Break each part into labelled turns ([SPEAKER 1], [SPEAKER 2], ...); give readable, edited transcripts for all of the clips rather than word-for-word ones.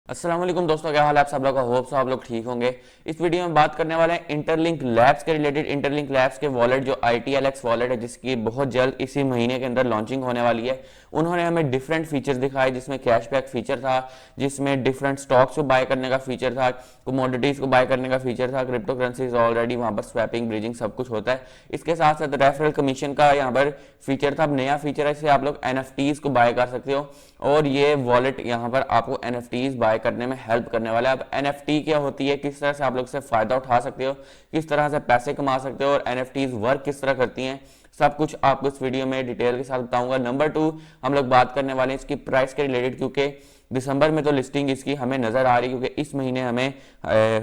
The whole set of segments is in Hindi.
[SPEAKER 1] अस्सलाम वालेकुम दोस्तों, क्या हाल है आप सब लोग का। होप सो आप लोग ठीक होंगे। इस वीडियो में बात करने वाले हैं इंटरलिंक लैब्स के रिलेटेड। इंटरलिंक लैब्स के वॉलेट जो ITLX वॉलेट है, जिसकी बहुत जल्द इसी महीने के अंदर लॉन्चिंग होने वाली है, उन्होंने हमें डिफरेंट फीचर्स दिखाए, जिसमें कैशबैक फीचर था, जिसमें डिफरेंट स्टॉक्स को बाय करने का फीचर था, कमोडिटीज को बाय करने का फीचर था, क्रिप्टो करेंसीज ऑलरेडी वहां पर स्वैपिंग ब्रिजिंग सब कुछ होता है। इसके साथ साथ रेफरल कमीशन का यहाँ पर फीचर था। अब नया फीचर है, इससे आप लोग NFTs को बाय कर सकते हो और ये वॉलेट यहाँ पर आपको NFTs बाय करने में हेल्प करने वाला है। अब NFT क्या होती है, किस तरह से आप लोग से फायदा उठा सकते हो, किस तरह से पैसे कमा सकते हो और NFTs वर्क किस तरह करती हैं, सब कुछ आपको इस वीडियो में डिटेल के साथ बताऊंगा। नंबर 2, हम लोग बात करने वाले हैं इसकी प्राइस के रिलेटेड, क्योंकि दिसंबर में तो लिस्टिंग इसकी हमें नजर आ रही है, क्योंकि इस महीने हमें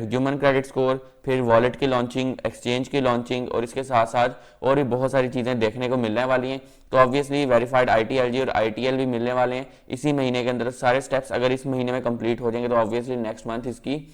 [SPEAKER 1] ह्यूमन क्रेडिट स्कोर, फिर वॉलेट की लॉन्चिंग, एक्सचेंज की लॉन्चिंग और इसके साथ साथ और भी बहुत सारी चीजें देखने को मिलने वाली हैं। तो ऑब्वियसली वेरीफाइड ITLG और ITL भी मिलने वाले हैं इसी महीने के अंदर। सारे स्टेप्स अगर इस महीने में कंप्लीट हो जाएंगे तो ऑब्वियसली नेक्स्ट मंथ इसकी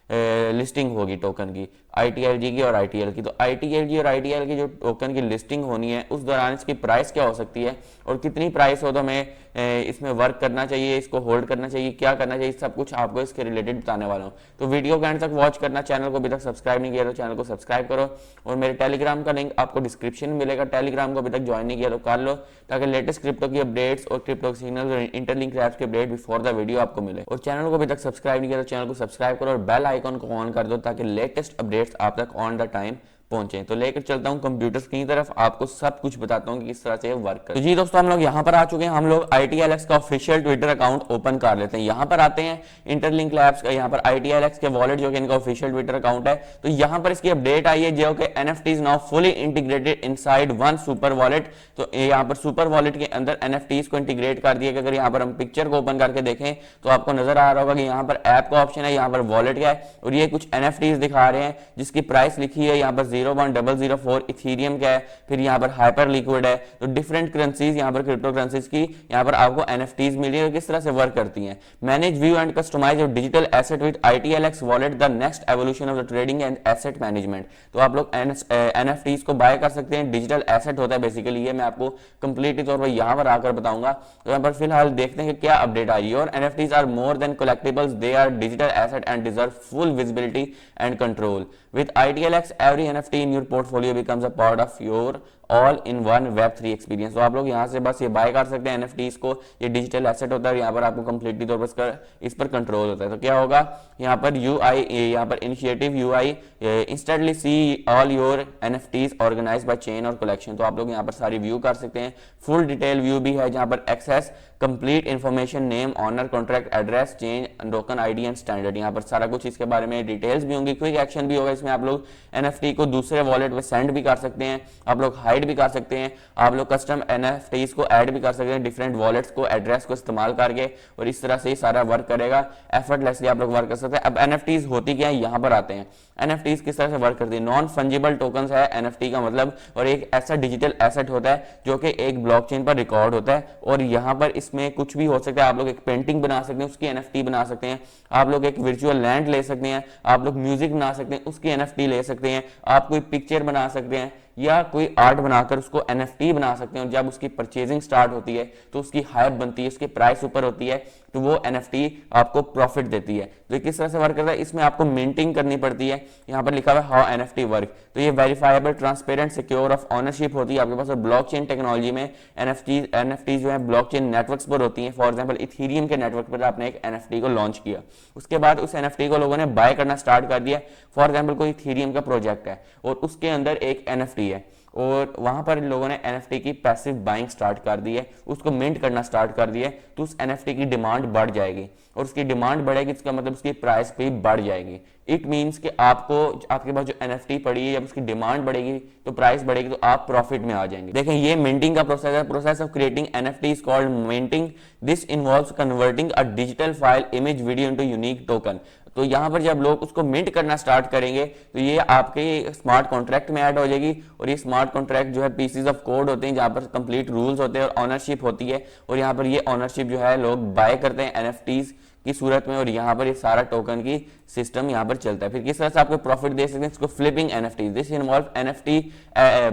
[SPEAKER 1] लिस्टिंग होगी टोकन की, ITLG की और ITL की। तो ITLG और ITL की जो टोकन की लिस्टिंग होनी है, उस दौरान इसकी प्राइस क्या हो सकती है और कितनी प्राइस हो तो हमें इसमें वर्क करना चाहिए, इसको होल्ड करना चाहिए, क्या करना चाहिए, सब कुछ आपको इसके रिलेटेड बताने वाला हूँ। तो वीडियो के एंड तक वॉच करना। चैनल को अभी तक सब्सक्राइब नहीं किया तो चैनल को सब्सक्राइब करो और मेरे टेलीग्राम का लिंक आपको डिस्क्रिप्शन में मिलेगा। टेलीग्राम को अभी तक ज्वाइन नहीं किया तो कर लो, ताकि लेटेस्ट क्रिप्टो की अपडेट्स और क्रिप्टो सिग्नल और इंटरलिंक लैब्स की अपडेट बिफोर द वीडियो आपको मिले। और चैनल को अभी तक सब्सक्राइब नहीं किया तो चैनल को सब्सक्राइब करो और बेल आइकन को ऑन कर दो, ताकि लेटेस्ट अपडेट्स आप तक ऑन द टाइम पहुंचे। तो लेकर चलता हूं कंप्यूटर स्क्रीन की तरफ, आपको सब कुछ बताता हूं कि किस तरह से वर्क करता है। तो जी दोस्तों, हम लोग यहां पर आ चुके हैं। हम लोग ITLX का ऑफिशियल ट्विटर अकाउंट ओपन कर लेते हैं। यहां पर आते हैं इंटरलिंक लैब्स का, यहां पर ITLX के वॉलेट जो कि इनका ऑफिशियल ट्विटर अकाउंट है, तो यहां पर इसकी अपडेट आई है जो कि NFTs now fully integrated inside one super wallet. तो यहां पर सुपर वॉलेट के अंदर NFTs को इंटीग्रेट कर दिया। अगर यहां पर हम पिक्चर को ओपन करके देखें तो आपको नजर आ रहा होगा कि यहां पर ऐप का ऑप्शन है, यहां पर वॉलेट का है और ये कुछ NFTs दिखा रहे हैं जिसकी प्राइस लिखी है यहां पर 0.004 इथीरियम का है, फिर यहाँ पर हाइपर लिक्विड है। तो डिफरेंट करेंसीज यहाँ पर क्रिप्टो करेंसीज की यहाँ पर आपको NFTs मिली है, किस तरह से वर्क करती हैं। Manage, view and customise your digital asset with ITLX wallet, the next evolution of the trading and asset management. तो आप लोग NFTs को बाय कर सकते हैं। डिजिटल एसेट होता है बेसिकली, ये मैं आपको कंप्लीटली तौर पर यहाँ पर आकर बताऊंगा। तो यहाँ पर फिलहाल देखते हैं कि क्या अपडेट आई है। और NFTs are more than collectibles, they are digital asset and deserve full visibility and control. With ITLX, every NFT in your portfolio becomes a part of your all in one Web3 experience. तो आप लोग यहाँ से बस ये बाय कर सकते हैं NFTs को। ये डिजिटल एसेट होता है, यहाँ पर आपको कंप्लीटली तौर पर इस पर कंट्रोल होता है। तो क्या होगा, यहाँ पर UI, यहाँ पर initiative UI instantly see all your NFTs organise by chain और कलेक्शन। तो आप लोग यहाँ पर सारी व्यू कर सकते हैं। फुल डिटेल व्यू भी है, जहाँ पर access complete information, name, owner, contract, address, change, token ID and standard. यहाँ पर सारा कुछ इसके बारे में डिटेल्स भी होंगी। क्विक एक्शन भी होगा इसमें। आप लोग NFT को दूसरे वॉलेट में सेंड भी कर सकते हैं, आप लोग भी कर सकते हैं, आप लोग कस्टम NFTs को ऐड भी कर सकते हैं डिफरेंट वॉलेट्स को, एड्रेस को इस्तेमाल करके, और इस तरह से ही सारा वर्क करेगा। एफर्टलेसली आप लोग वर्क कर सकते हैं। अब NFTs होती क्या है, यहां पर आते हैं। NFTs किस तरह से वर्क करती है। नॉन फंजिबल टोकन्स है NFT का मतलब, और एक ऐसा डिजिटल एसेट होता है जो कि एक ब्लॉकचेन पर रिकॉर्ड होता है, और यहां पर इसमें कुछ भी हो सकता है। आप लोग एक पेंटिंग बना सकते हैं, उसकी NFT बना सकते हैं। आप लोग एक वर्चुअल लैंड ले सकते हैं, आप लोग म्यूजिक बना सकते हैं, उसकी NFT ले सकते हैं। आप कोई पिक्चर बना सकते हैं या कोई आर्ट बनाकर उसको NFT बना सकते हैं, और जब उसकी परचेजिंग स्टार्ट होती है तो उसकी हाइप बनती है, उसकी प्राइस ऊपर होती है, तो वो NFT आपको प्रॉफिट देती है। तो किस तरह से वर्क करता है, इसमें आपको मिंटिंग करनी पड़ती है। यहाँ पर लिखा हुआ है हाउ NFT वर्क। तो ये verifiable, transparent, secure of ownership होती है आपके पास। और ब्लॉकचेन टेक्नोलॉजी में NFT जो है ब्लॉकचेन नेटवर्क्स पर होती है। फॉर एग्जांपल इथेरियम के नेटवर्क पर आपने एक NFT को लॉन्च किया, उसके बाद उस NFT को लोगों ने बाय करना स्टार्ट कर दिया। फॉर एग्जांपल कोई इथेरियम का प्रोजेक्ट है और उसके अंदर एक NFT है, और वहां पर लोगों ने NFT की पैसिव बाइंग स्टार्ट कर दी है, उसको मिंट करना स्टार्ट कर दिया, तो उस NFT की डिमांड बढ़ जाएगी, और उसकी डिमांड बढ़ेगी, इसका मतलब उसकी प्राइस भी बढ़ जाएगी। इट मींस कि आपको, आपके पास जो NFT पड़ी है, जब उसकी डिमांड बढ़ेगी तो प्राइस बढ़ेगी, तो आप प्रॉफिट में आ जाएंगे। देखें, ये मिंटिंग का प्रोसेस है। Process of creating NFT is called minting. This involves converting a digital file, image, video into unique token. तो यहां पर जब लोग उसको मिंट करना स्टार्ट करेंगे तो ये आपके स्मार्ट कॉन्ट्रैक्ट में ऐड हो जाएगी, और ये स्मार्ट कॉन्ट्रैक्ट जो है पीसेस ऑफ कोड होते हैं, जहां पर कंप्लीट रूल्स होते हैं और ऑनरशिप होती है, और यहाँ पर ये ऑनरशिप जो है लोग बाय करते हैं NFTs की सूरत में, और यहाँ पर ये सारा टोकन की सिस्टम यहाँ पर चलता है। फिर किस तरह से आपको प्रॉफिट दे सकते हैं, इसको flipping NFT। This involve NFT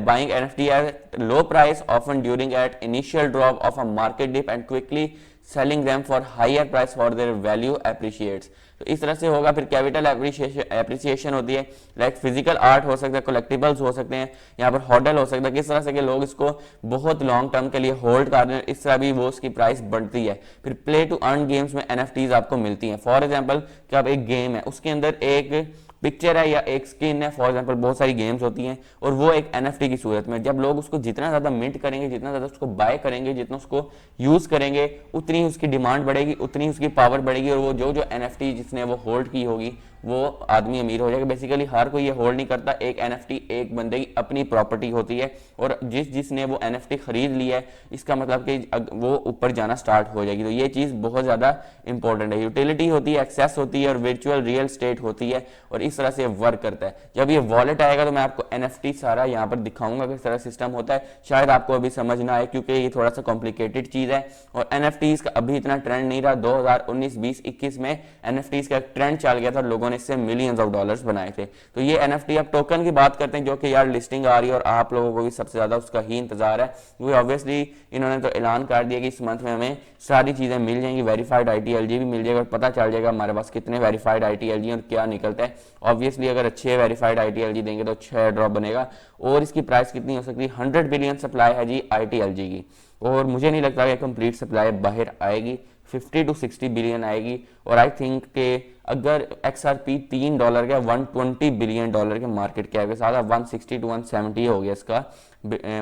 [SPEAKER 1] buying NFT at low price, often during at initial drop of a market dip, and quickly selling them for higher price for their value appreciates. तो इस तरह से होगा। फिर कैपिटल एप्रिसिएशन होती है, लाइक फिजिकल आर्ट हो सकता है, कलेक्टिबल्स हो सकते हैं, यहाँ पर होटल हो सकता है। किस तरह से कि लोग इसको बहुत लॉन्ग टर्म के लिए होल्ड कर रहे हैं, इस तरह भी वो उसकी प्राइस बढ़ती है। फिर प्ले टू अर्न गेम्स में एनएफटीज आपको मिलती हैं। फॉर एग्जांपल कि आप एक गेम है, उसके अंदर एक पिक्चर है या एक स्किन है, फॉर एग्जांपल बहुत सारी गेम्स होती हैं, और वो एक एनएफटी की सूरत में, जब लोग उसको जितना ज़्यादा मिंट करेंगे, जितना ज़्यादा उसको बाय करेंगे, जितना उसको यूज़ करेंगे, उतनी उसकी डिमांड बढ़ेगी, उतनी उसकी पावर बढ़ेगी, और वो जो एनएफटी जिसने वो होल्ड की होगी वो आदमी अमीर हो जाएगा। बेसिकली हर कोई ये होल्ड नहीं करता, एक एनएफटी एक बंदे की अपनी प्रॉपर्टी होती है, और जिसने वो एनएफटी खरीद लिया है, इसका मतलब कि वो ऊपर जाना स्टार्ट हो जाएगी। तो ये चीज़ बहुत ज़्यादा इंपॉर्टेंट है। यूटिलिटी होती है, एक्सेस होती है, और वर्चुअल रियल स्टेट होती है, और इस तरह से वर्क करता है। जब ये वॉलेट आएगा तो मैं आपको एनएफटी सारा यहाँ पर दिखाऊंगा किस तरह सिस्टम होता है। शायद आपको अभी समझ ना आए क्योंकि ये थोड़ा सा कॉम्प्लिकेटेड चीज़ है, और एनएफटीज का अभी इतना ट्रेंड नहीं रहा। 2019, 20, 21 में एनएफटीज का ट्रेंड चल गया था, लोगों ने इससे मिलियंस ऑफ डॉलर्स बनाए थे। तो ये एनएफटी, अब टोकन की बात करते हैं, जो कि यार लिस्टिंग आ रही है और आप लोगों को भी सबसे ज्यादा उसका ही इंतजार है, क्योंकि ऑब्वियसली इन्होंने तो ऐलान कर दिया कि इस मंथ में हमें सारी चीजें मिल जाएंगी, वेरीफाइड आईटीएलजी भी मिल जाएगा, और पता चल जाएगा हमारे पास कितने वेरीफाइड आईटीएलजी और क्या निकलता है। ऑब्वियसली अगर अच्छे वेरीफाइड आईटीएलजी देंगे तो अच्छा ड्रॉप बनेगा। और इसकी प्राइस कितनी हो सकती है? 100 बिलियन सप्लाई है जी आईटीएलजी की, और मुझे नहीं लगता कि कंप्लीट सप्लाई बाहर आएगी, 50 to 60 बिलियन आएगी। और आई थिंक के अगर XRP $3 का $120 बिलियन के मार्केट कैप के साथ 160 to 170 हो गया इसका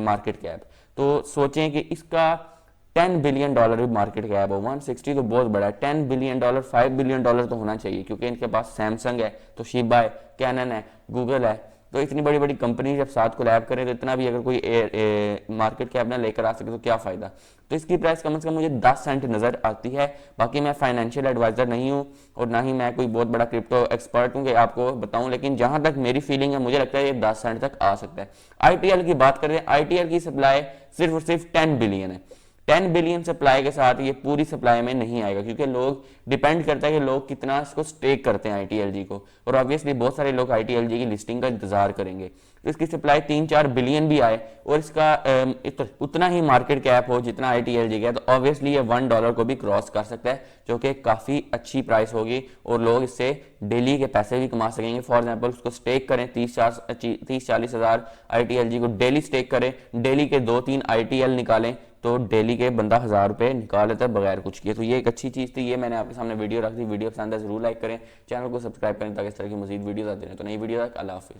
[SPEAKER 1] मार्केट कैप, तो सोचें कि इसका $10 बिलियन भी मार्केट कैप हो। 160 तो बहुत बड़ा है, $10 बिलियन, $5 बिलियन तो होना चाहिए, क्योंकि इनके पास सैमसंग है, तो शिबा है, कैनन है, गूगल है। तो इतनी बड़ी बड़ी कंपनी जब साथ कोलैब करें तो इतना भी अगर कोई मार्केट कैप ना लेकर आ सके तो क्या फायदा। तो इसकी प्राइस कम से कम मुझे 10 सेंट नजर आती है। बाकी मैं फाइनेंशियल एडवाइजर नहीं हूँ, और ना ही मैं कोई बहुत बड़ा क्रिप्टो एक्सपर्ट हूँ कि आपको बताऊं, लेकिन जहां तक मेरी फीलिंग है मुझे लगता है ये 10 सेंट तक आ सकता है। आईटीएल की बात करें, आईटीएल की सप्लाई सिर्फ और सिर्फ 10 बिलियन है। 10 बिलियन सप्लाई के साथ ये पूरी सप्लाई में नहीं आएगा, क्योंकि लोग डिपेंड करता है कि लोग कितना इसको स्टेक करते हैं आईटीएलजी को, और ऑब्वियसली बहुत सारे लोग आईटीएलजी की लिस्टिंग का इंतजार करेंगे। तो इसकी सप्लाई 3-4 बिलियन भी आए और इसका उतना ही मार्केट कैप हो जितना आईटीएलजी का, तो ऑब्वियसली ये $1 को भी क्रॉस कर सकता है, जो कि काफी अच्छी प्राइस होगी, और लोग इससे डेली के पैसे भी कमा सकेंगे। फॉर एग्जाम्पल उसको स्टेक करें, 30-40 हज़ार आईटीएलजी को डेली स्टेक करें, डेली के 2-3 आईटीएल निकालें, तो डेली के बंदा 1000 रुपए निकाल लेता है बगैर कुछ किए। तो ये एक अच्छी चीज थी, ये मैंने आपके सामने वीडियो रख दी। वीडियो पसंद है जरूर लाइक करें, चैनल को सब्सक्राइब करें ताकि इस तरह की मजीद वीडियोस आते रहें। तो नई वीडियो तक अल्लाह हाफिज़।